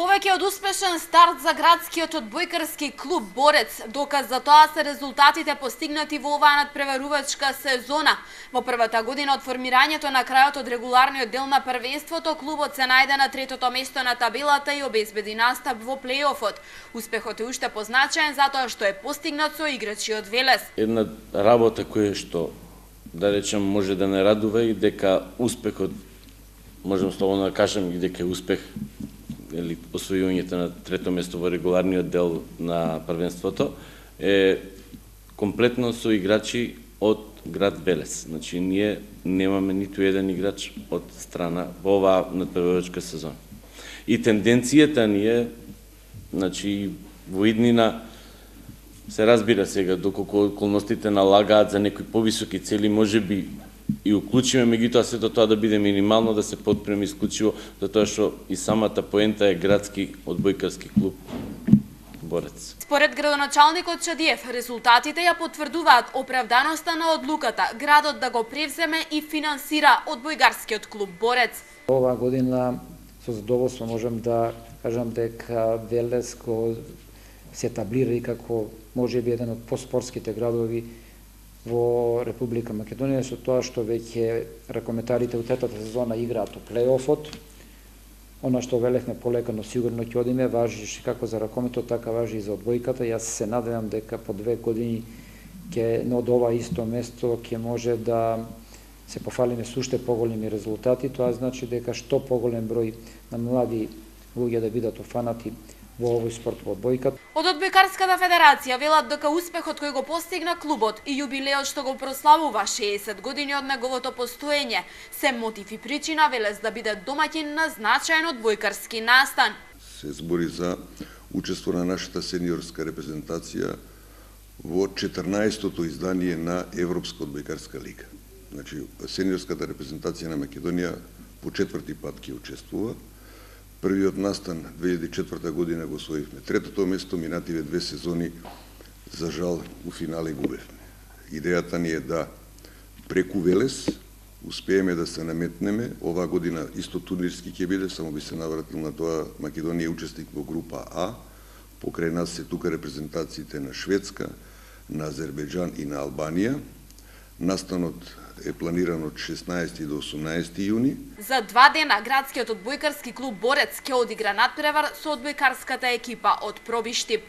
Повеќе од успешен старт за градскиот одбојкарски клуб Борец, доказ за тоа се резултатите постигнати во оваа надпреварувачка сезона. Во првата година од формирањето на крајот од регуларниот дел на првенството, клубот се најде на третото место на табелата и обезбеди настап во плејофот. Успехот е уште позначаен затоа што е постигнат со играчи од Велес. Една работа која што, да речем, може да не радува и дека успехот, можем слободно да кажем, и дека е успех или освојувањето на трето место во регуларниот дел на првенството е комплетно со играчи од град Велес. Значи, ние немаме ниту еден играч од страна во оваа надпреварувачка сезона. И тенденцијата ни е, значи, во иднина се разбира сега, доколку околностите налагаат за некои повисоки цели, може би и уклучиме, меѓутоа сето тоа да биде минимално, да се подпреми исклучиво, затоа што и самата поента е градски одбојкарски клуб Борец. Според градоначалникот Чадиев, резултатите ја потврдуваат оправданоста на одлуката градот да го превземе и финансира одбојкарскиот клуб Борец. Оваа година со задоволство можам да кажам дека Велес го се таблира и како можеби еден од поспортските градови во Република Македонија, со тоа што веќе ракометарите во третата сезона играат у плејофот. Она што велевме полека, но сигурно ќе одиме, важи како за ракометот, така важи и за одбојката. Јас се надевам дека по 2 години ќе од ова исто место ќе може да се пофалиме со уште поголеми резултати. Тоа значи дека што поголем број на млади луѓе да бидат офанати во овој спорт во одбојката. Од Одбојкарската федерација велат дека успехот кој го постигна клубот и јубилеот што го прославува 60 години од неговото постоење се мотив и причина Велес да биде домаќин на значаен одбојкарски настан. Се збори за учество на нашата сениорска репрезентација во 14-тото издание на Европска одбојкарска лига. Значи, сениорската репрезентација на Македонија по 4-ти пат ќе учествува. Првиот настан 2004 година го освоивме третото место, минативе 2 сезони, за жал, у финале губевме. Идејата ни е да преку Велес успееме да се наметнеме. Оваа година исто турнирски ќе биде, само би се навратил на тоа, Македонија е учесник во група А, покрај нас се тука репрезентациите на Шведска, на Азербејџан и на Албанија. Настанот е планиран од 16 до 18 јуни. За 2 дена градскиот одбојкарски клуб Борец ќе одигра надпревар со одбојкарската екипа од Пробиштип.